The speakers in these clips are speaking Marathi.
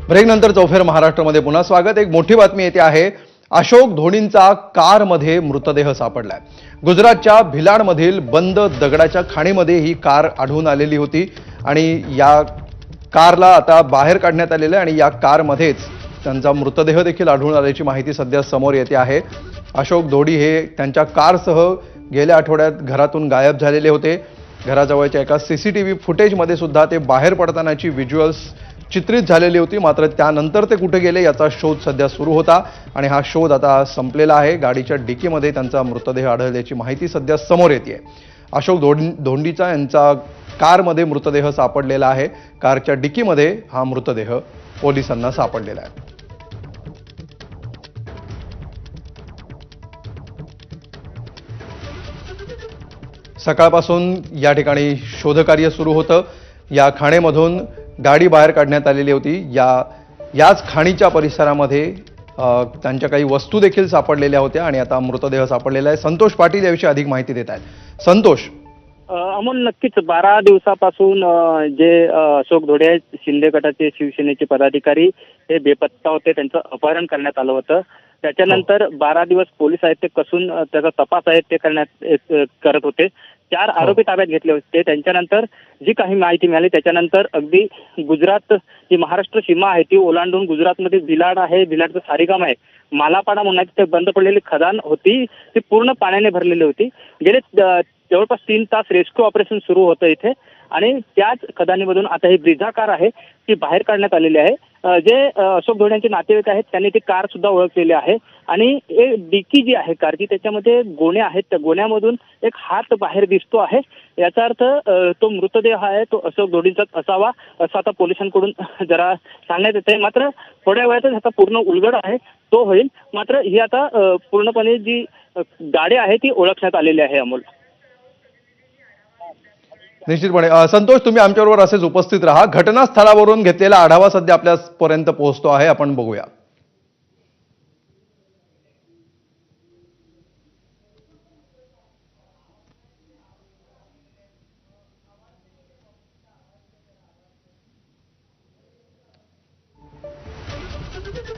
ब्रेकनंतर चौफेर महाराष्ट्रामध्ये पुन्हा स्वागत। एक मोठी बातमी येते आहे। अशोक धोणींचा कारमध्ये मृतदेह सापडलाय। गुजरातच्या भिलाडमधील बंद दगडाच्या खाणीमध्ये ही कार आढळून आलेली होती आणि या कारला आता बाहेर काढण्यात आलेलं आहे आणि या कारमध्येच त्यांचा मृतदेह देखील आढळून आल्याची माहिती सध्या समोर येते आहे। अशोक धोडी हे त्यांच्या कारसह गेल्या आठवड्यात घरातून गायब झालेले होते। घराजवळच्या एका सीसीटीव्ही फुटेजमध्ये सुद्धा ते बाहेर पडतानाची व्हिज्युअल्स चित्रित झालेली होती। मात्र त्यानंतर ते कुठे गेले याचा शोध सध्या सुरू होता आणि हा शोध आता संपलेला आहे। गाडीच्या डिकीमध्ये त्यांचा मृतदेह आढळल्याची माहिती सध्या समोर येते। अशोक धोंडीचा यांचा कारमध्ये मृतदेह सापडलेला आहे। कारच्या डिकीमध्ये हा मृतदेह पोलिसांना सापडलेला आहे। सकाळपासून या ठिकाणी शोधकार्य सुरू होतं। या खाणीमधून गाडी बाहेर काढण्यात आलेली होती। याच खाणीच्या परिसरामध्ये त्यांच्या काही वस्तू देखील सापडलेल्या होत्या आणि आता मृतदेह सापडलेला आहे। संतोष पाटील याविषयी अधिक माहिती देत आहेत। संतोष, अमोल, नक्कीच 12 दिवसापासून जे अशोक धोडे आहेत, शिंदे गटाचे शिवसेनेचे पदाधिकारी हे बेपत्ता होते। त्यांचं अपहरण करण्यात आलं होतं। त्याच्यानंतर 12 दिवस पोलीस आहेत ते कसून त्याचा तपास आहे ते करत होते। 4 आरोपी ताब्यात घेतले होते। त्यांच्यानंतर जी काही माहिती मिळाली त्याच्यानंतर अगदी गुजरात जी महाराष्ट्र सीमा आहे ती ओलांडून गुजरातमध्ये भिलाड आहे, भिलाडचं सारीगाम आहे, मालापाडा म्हणून तिथे बंद पडलेली खदान होती, ती पूर्ण पाण्याने भरलेली होती। गेले जवळपास 3 तास रेस्क्यू ऑपरेशन सुरू होतं इथे आणि त्याच खदानीमधून आता ही ब्रिझा कार आहे ती बाहेर काढण्यात आलेली आहे। जे अशोक धोड्यांचे नातेवाईक आहेत त्यांनी ती कार सुद्धा ओळखलेली आहे आणि एक डिकी जी आहे कारची त्याच्यामध्ये गोणे आहेत। त्या गोण्यामधून एक हात बाहेर दिसतो आहे। याचा अर्थ तो मृतदेह आहे तो अशोक धोडींचाच असावा असं आता पोलिसांकडून जरा सांगण्यात येत आहे। मात्र थोड्या वेळातच आता पूर्ण उलगड आहे तो होईल। मात्र ही आता पूर्णपणे जी गाडी आहे ती ओळखण्यात आलेली आहे। अमोल, निश्चितपणे संतोष, तुम्ही आमच्याबरोबर असेच उपस्थित राहा। घटनास्थळावरून घेतलेला आढावा सध्या आपल्यापर्यंत पोहोचतो आहे, आपण बघूया।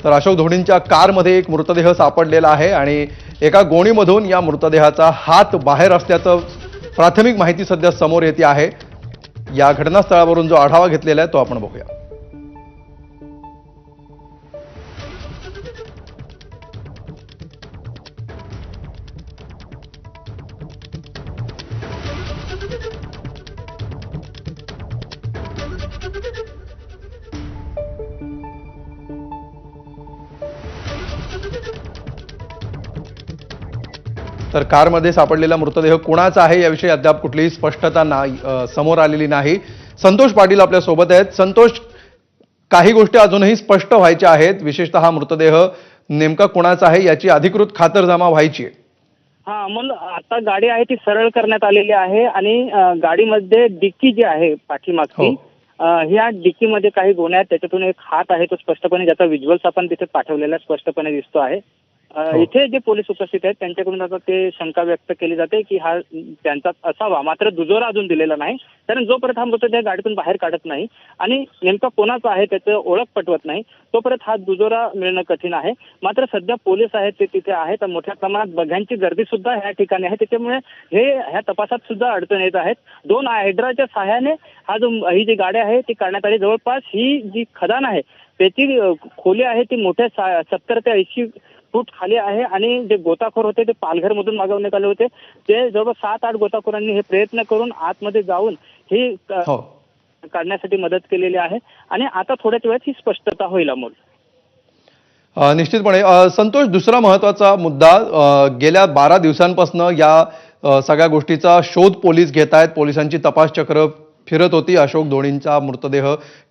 तर अशोक धोडींच्या कारमध्ये एक मृतदेह सापडलेला आहे आणि एका गोणीमधून या मृतदेहाचा हात बाहेर असल्याचं प्राथमिक माहिती सध्या समोर येते आहे। या घटनास्थळावरून जो आढावा घेतलेला आहे तो आपण बघूया। तर कारमध्ये सापडलेला मृतदेह कोणाचा आहे याविषयी अद्याप कुठलीही स्पष्टता समोर आलेली नाही। संतोष पाटील आपल्या सोबत आहेत। संतोष, काही गोष्टी अजूनही स्पष्ट व्हायच्या आहेत, विशेषतः हा मृतदेह नेमका कोणाचा आहे याची अधिकृत खातरजमा व्हायची आहे। हा अमोल, आता गाडी आहे ती सरळ करण्यात आलेली आहे आणि गाडीमध्ये डिक्की जी आहे पाठीमागची, ह्या डिक्कीमध्ये काही गोण्या आहेत, त्याच्यातून एक हात आहे तो स्पष्टपणे, ज्याचा व्हिज्युअल्स आपण तिथे पाठवलेला स्पष्टपणे दिसतो आहे। इथे जे पोलीस उपस्थित आहेत त्यांच्याकडून आता ते शंका व्यक्त केली जाते की हा त्यांचाच असावा। मात्र दुजोरा अजून दिलेला नाही, कारण जोपर्यंत हा मृतदेह गाडीतून बाहेर काढत नाही आणि नेमका कोणाचा आहे त्याचं ओळख पटवत नाही तोपर्यंत हा दुजोरा मिळणं कठीण आहे। मात्र सध्या पोलीस आहेत ते तिथे आहेत, मोठ्या प्रमाणात बघ्यांची गर्दी सुद्धा ह्या ठिकाणी आहे, त्याच्यामुळे ह्या तपासात सुद्धा अडचण येत आहेत। 2 हायड्राच्या सहाय्याने ही जी गाडी आहे ती काढण्यात आली। जवळपास ही जी खदान आहे त्याची खोली आहे ती मोठ्या 70 ते 80 फूट खाली आहे आणि जे गोताखोर होते ते पालघरमधून मागवण्यात आले होते। ते जवळपास 7-8 गोताखोरांनी हे प्रयत्न करून आतमध्ये जाऊन ही काढण्यासाठी मदत केलेली आहे आणि आता थोड्याच वेळात ही स्पष्टता होईल। अमोल, निश्चितपणे संतोष, दुसरा महत्त्वाचा मुद्दा, गेल्या 12 दिवसांपासून या सगळ्या गोष्टीचा शोध पोलीस घेत आहेत। पोलिसांची तपास चक्र फिरत होती अशोक धोडींचा मृतदेह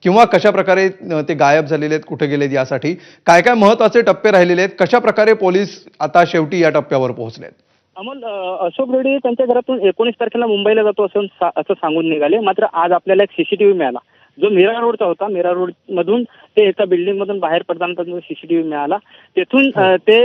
किंवा कशा प्रकारे ते गायब झालेले आहेत, कुठे गेलेत यासाठी काय काय महत्त्वाचे टप्पे राहिलेले आहेत, कशा प्रकारे पोलीस आता शेवटी या टप्प्यावर पोहोचलेत? अमोल, अशोक धोडी त्यांच्या घरातून 19 तारखेला मुंबईला जातो असं सांगून निघाले। मात्र आज आपल्याला एक सीसीटीव्ही मिळाला जो मीरा रोडचा होता। मीरा रोड मधून ते एका बिल्डिंग मधून बाहेर पडताना सीसीटीव्ही मिळाला। तेथून ते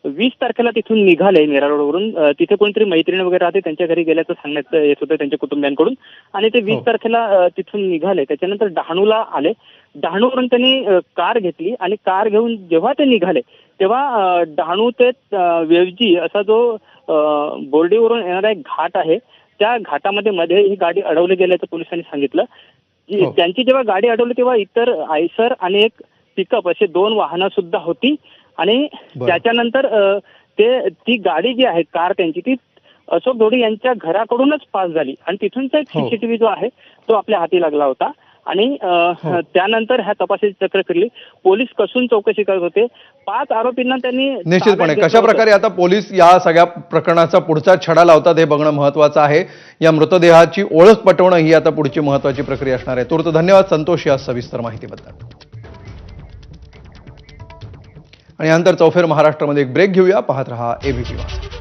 20 तारखेला तिथून निघाले मीरा रोडवरून. तिथे कोणतरी मैत्रीण वगैरे राहते, त्यांच्या घरी गेल्याचं सांगण्यात येत होतं त्यांच्या कुटुंबियांकडून. आणि ते 20 तारखेला तिथून निघाले. त्याच्यानंतर डहाणूला आले. डहाणूवरून त्यांनी कार घेतली आणि कार घेऊन जेव्हा ते निघाले तेव्हा डहाणू ते वेवजी असा जो बोर्डीवरून येणारा एक घाट आहे, त्या घाटामध्ये मध्ये ही गाडी अडवली गेल्याचं पोलिसांनी सांगितलं. त्यांची जेव्हा गाडी अडवली तेव्हा इतर आयसर आणि एक पिकअप असे 2 वाहनं सुद्धा होती. आणि त्याच्यानंतर ती गाडी जी आहे, कार त्यांची, ती अशोक ढोडे यांच्या घराकडूनच पास झाली आणि तिथूनचा एक सीसीटीव्ही जो आहे तो आपल्या हाती लागला होता. आणि त्यानंतर ह्या तपासाची चक्र फिरली. पोलीस कसून चौकशी करत होते. 5 आरोपींना त्यांनी निश्चितपणे कशा प्रकारे आता पोलीस या सगळ्या प्रकरणाचा पुढचा छडा लावतात हे बघणं महत्वाचं आहे. या मृतदेहाची ओळख पटवणं ही आता पुढची महत्वाची प्रक्रिया असणार आहे. तूर्त धन्यवाद संतोष या सविस्तर माहितीबद्दल. आणि यानंतर चौफेर महाराष्ट्रामध्ये एक ब्रेक घेऊया. पाहत रहा एबीपी माझा.